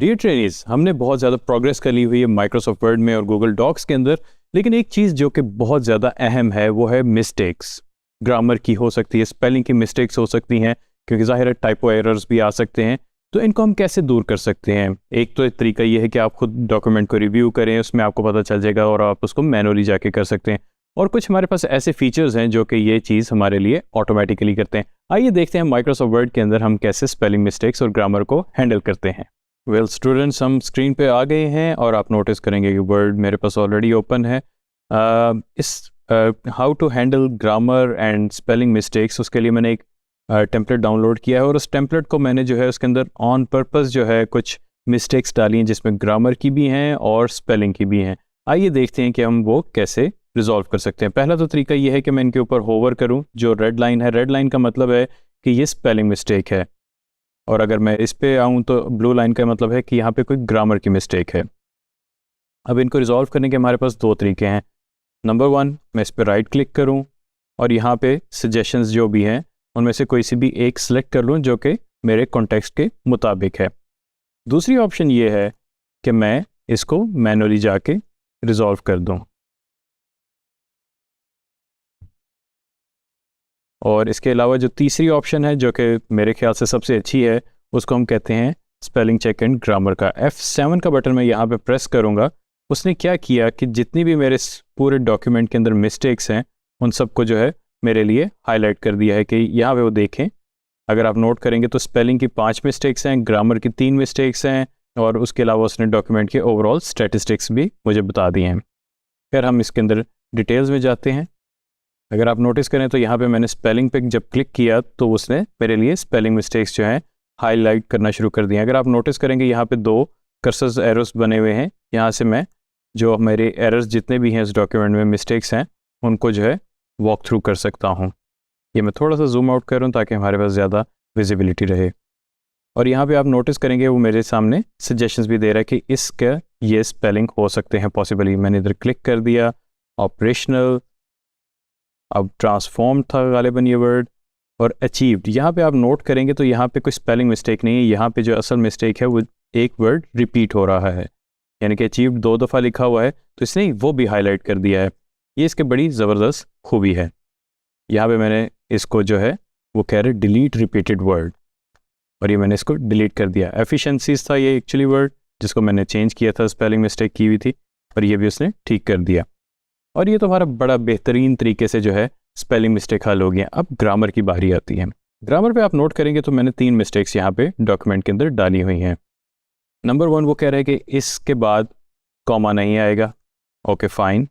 Dear trainees, हमने बहुत ज़्यादा प्रोग्रेस कर ली हुई है माइक्रोसॉफ्ट वर्ड में और गूगल डॉक्स के अंदर, लेकिन एक चीज़ जो कि बहुत ज़्यादा अहम है वो है मिस्टेक्स। ग्रामर की हो सकती है, स्पेलिंग की मिस्टेक्स हो सकती हैं, क्योंकि ज़ाहिर है टाइपो एरर्स भी आ सकते हैं। तो इनको हम कैसे दूर कर सकते हैं? एक तो तरीका ये है कि आप खुद डॉक्यूमेंट को रिव्यू करें, उसमें आपको पता चल जाएगा और आप उसको मैनुअली जाके कर सकते हैं। और कुछ हमारे पास ऐसे फीचर्स हैं जो कि ये चीज़ हमारे लिए ऑटोमेटिकली करते हैं। आइए देखते हैं माइक्रोसॉफ्ट वर्ड के अंदर हम कैसे स्पेलिंग मिस्टेक्स और ग्रामर को हैंडल करते हैं। वेल स्टूडेंट्स, हम स्क्रीन पे आ गए हैं और आप नोटिस करेंगे कि वर्ड मेरे पास ऑलरेडी ओपन है। इस how to handle grammar and spelling mistakes, उसके लिए मैंने एक टेम्पलेट डाउनलोड किया है और उस टेम्पलेट को मैंने जो है उसके अंदर ऑन पर्पस जो है कुछ मिस्टेक्स डाली हैं, जिसमें ग्रामर की भी हैं और स्पेलिंग की भी हैं। आइए देखते हैं कि हम वो कैसे रिजॉल्व कर सकते हैं। पहला तो तरीका ये है कि मैं इनके ऊपर होवर करूं। जो रेड लाइन है, रेड लाइन का मतलब है कि ये स्पेलिंग मिस्टेक है, और अगर मैं इस पे आऊं तो ब्लू लाइन का मतलब है कि यहाँ पे कोई ग्रामर की मिस्टेक है। अब इनको रिजॉल्व करने के हमारे पास दो तरीके हैं। नंबर वन, मैं इस पर राइट क्लिक करूं और यहाँ पे सजेशंस जो भी हैं उनमें से कोई सी भी एक सिलेक्ट कर लूं जो कि मेरे कॉन्टेक्स्ट के मुताबिक है। दूसरी ऑप्शन ये है कि मैं इसको मैनुअली जाके रिजॉल्व कर दूं, और इसके अलावा जो तीसरी ऑप्शन है जो कि मेरे ख्याल से सबसे अच्छी है, उसको हम कहते हैं स्पेलिंग चेक एंड ग्रामर का। F7 का बटन मैं यहाँ पे प्रेस करूँगा। उसने क्या किया कि जितनी भी मेरे पूरे डॉक्यूमेंट के अंदर मिस्टेक्स हैं उन सबको जो है मेरे लिए हाईलाइट कर दिया है कि यहाँ पे वो देखें। अगर आप नोट करेंगे तो स्पेलिंग की 5 मिस्टेक्स हैं, ग्रामर की 3 मिस्टेक्स हैं, और उसके अलावा उसने डॉक्यूमेंट के ओवरऑल स्टैटिस्टिक्स भी मुझे बता दिए हैं। फिर हम इसके अंदर डिटेल्स में जाते हैं। अगर आप नोटिस करें तो यहाँ पे मैंने स्पेलिंग पे जब क्लिक किया तो उसने मेरे लिए स्पेलिंग मिस्टेक्स जो हैं हाईलाइट करना शुरू कर दिए। अगर आप नोटिस करेंगे यहाँ पे 2 कर्सर्स एरर्स बने हुए हैं। यहाँ से मैं जो मेरे एरर्स जितने भी हैं इस डॉक्यूमेंट में मिस्टेक्स हैं उनको जो है वॉक थ्रू कर सकता हूँ। ये मैं थोड़ा सा जूम आउट करूँ ताकि हमारे पास ज़्यादा विजिबिलिटी रहे। और यहाँ पे आप नोटिस करेंगे वो मेरे सामने सजेशंस भी दे रहा है कि इसका ये स्पेलिंग हो सकते हैं पॉसिबली। मैंने इधर क्लिक कर दिया, ऑपरेशनल, अब ट्रांसफॉर्म था गालिबन ये वर्ड, और अचीव्ड। यहाँ पे आप नोट करेंगे तो यहाँ पे कोई स्पेलिंग मिस्टेक नहीं है। यहाँ पे जो असल मिस्टेक है वो एक वर्ड रिपीट हो रहा है, यानी कि अचीव्ड 2 दफ़ा लिखा हुआ है तो इसने वो भी हाईलाइट कर दिया है। ये इसके बड़ी ज़बरदस्त खूबी है। यहाँ पे मैंने इसको जो है वो कह रहे डिलीट रिपीटेड वर्ड, और ये मैंने इसको डिलीट कर दिया। एफिशिएंसीज था ये एक्चुअली वर्ड जिसको मैंने चेंज किया था, स्पेलिंग मिस्टेक की हुई थी, और ये भी उसने ठीक कर दिया। और ये तो हमारा बड़ा बेहतरीन तरीके से जो है स्पेलिंग मिस्टेक हल हो गया। अब ग्रामर की बारी आती है। ग्रामर पे आप नोट करेंगे तो मैंने 3 मिस्टेक्स यहाँ पे डॉक्यूमेंट के अंदर डाली हुई हैं। नंबर 1 वो कह रहे हैं कि इसके बाद कॉमा नहीं आएगा। ओके फाइन,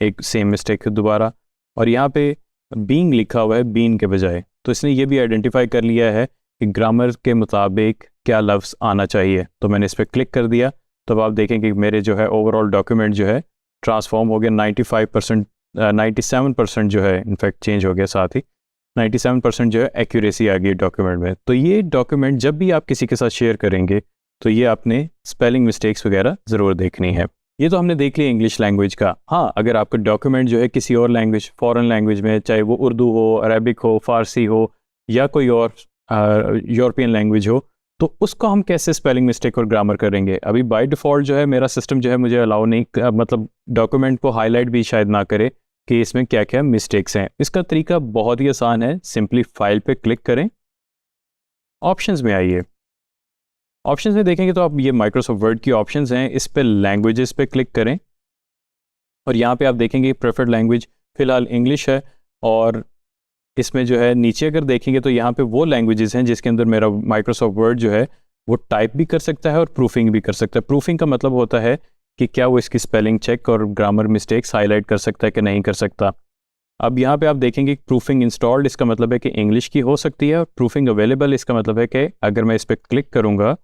एक सेम मिस्टेक है दोबारा। और यहाँ पे बीइंग लिखा हुआ है बीन के बजाय, तो इसने ये भी आइडेंटिफाई कर लिया है कि ग्रामर के मुताबिक क्या लफ्ज़ आना चाहिए। तो मैंने इस पर क्लिक कर दिया, तो आप देखेंगे कि मेरे जो है ओवरऑल डॉक्यूमेंट जो है ट्रांसफॉर्म हो गया। 95% 97% जो है इनफैक्ट चेंज हो गया, साथ ही 97% जो है एक्यूरेसी आ गई डॉक्यूमेंट में। तो ये डॉक्यूमेंट जब भी आप किसी के साथ शेयर करेंगे तो ये आपने स्पेलिंग मिस्टेक्स वगैरह ज़रूर देखनी है। ये तो हमने देख लिया इंग्लिश लैंग्वेज का। हाँ, अगर आपका डॉक्यूमेंट जो है किसी और लैंग्वेज, फॉरेन लैंग्वेज में, चाहे वो उर्दू हो, अरबिक हो, फ़ारसी हो, या कोई और यूरोपियन लैंग्वेज हो, तो उसको हम कैसे स्पेलिंग मिस्टेक और ग्रामर करेंगे? अभी बाय डिफ़ॉल्ट जो है मेरा सिस्टम जो है मुझे अलाउ नहीं, मतलब डॉक्यूमेंट को हाईलाइट भी शायद ना करे कि इसमें क्या क्या मिस्टेक्स हैं। इसका तरीका बहुत ही आसान है। सिंपली फाइल पे क्लिक करें, ऑप्शंस में आइए। ऑप्शंस में देखेंगे तो आप ये माइक्रोसॉफ्ट वर्ड की ऑप्शंस हैं, इस पे लैंग्वेजेस पे क्लिक करें, और यहाँ पे आप देखेंगे प्रेफर्ड लैंग्वेज फ़िलहाल इंग्लिश है। और इसमें जो है नीचे अगर देखेंगे तो यहाँ पे वो लैंग्वेजेस हैं जिसके अंदर मेरा माइक्रोसॉफ्ट वर्ड जो है वो टाइप भी कर सकता है और प्रूफिंग भी कर सकता है। प्रूफिंग का मतलब होता है कि क्या वो इसकी स्पेलिंग चेक और ग्रामर मिस्टेक्स हाईलाइट कर सकता है कि नहीं कर सकता। अब यहाँ पे आप देखेंगे प्रूफिंग इंस्टॉल्ड, इसका मतलब है कि इंग्लिश की हो सकती है, और प्रूफिंग अवेलेबल इसका मतलब है कि अगर मैं इस पर क्लिक करूँगा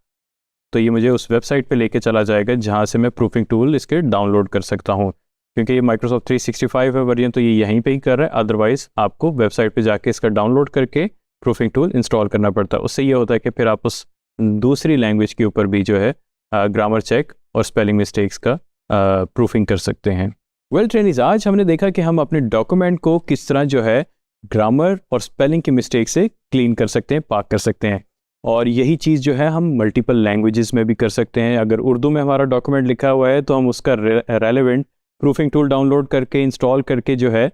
तो ये मुझे उस वेबसाइट पे लेके चला जाएगा जहाँ से मैं प्रूफिंग टूल इसके डाउनलोड कर सकता हूँ। क्योंकि ये माइक्रोसॉफ्ट 365 है वर्जन, तो ये यहीं पे ही कर रहा है। अदरवाइज़ आपको वेबसाइट पे जाके इसका डाउनलोड करके प्रूफिंग टूल इंस्टॉल करना पड़ता है। उससे ये होता है कि फिर आप उस दूसरी लैंग्वेज के ऊपर भी जो है ग्रामर चेक और स्पेलिंग मिस्टेक्स का प्रूफिंग कर सकते हैं। वेल ट्रेनीज, आज हमने देखा कि हम अपने डॉक्यूमेंट को किस तरह जो है ग्रामर और स्पेलिंग की मिस्टेक से क्लीन कर सकते हैं, पाक कर सकते हैं। और यही चीज़ जो है हम मल्टीपल लैंग्वेजेस में भी कर सकते हैं। अगर उर्दू में हमारा डॉक्यूमेंट लिखा हुआ है तो हम उसका रेलेवेंट प्रूफिंग टूल डाउनलोड करके इंस्टॉल करके जो है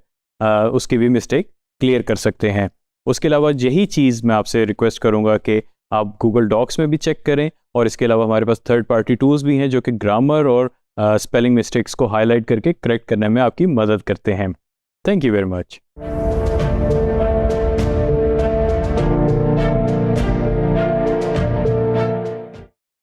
उसकी भी मिस्टेक क्लियर कर सकते हैं। उसके अलावा यही चीज़ मैं आपसे रिक्वेस्ट करूँगा कि आप गूगल डॉक्स में भी चेक करें, और इसके अलावा हमारे पास थर्ड पार्टी टूल्स भी हैं जो कि ग्रामर और स्पेलिंग मिस्टेक्स को हाईलाइट करके करेक्ट करने में आपकी मदद करते हैं। Thank you very much.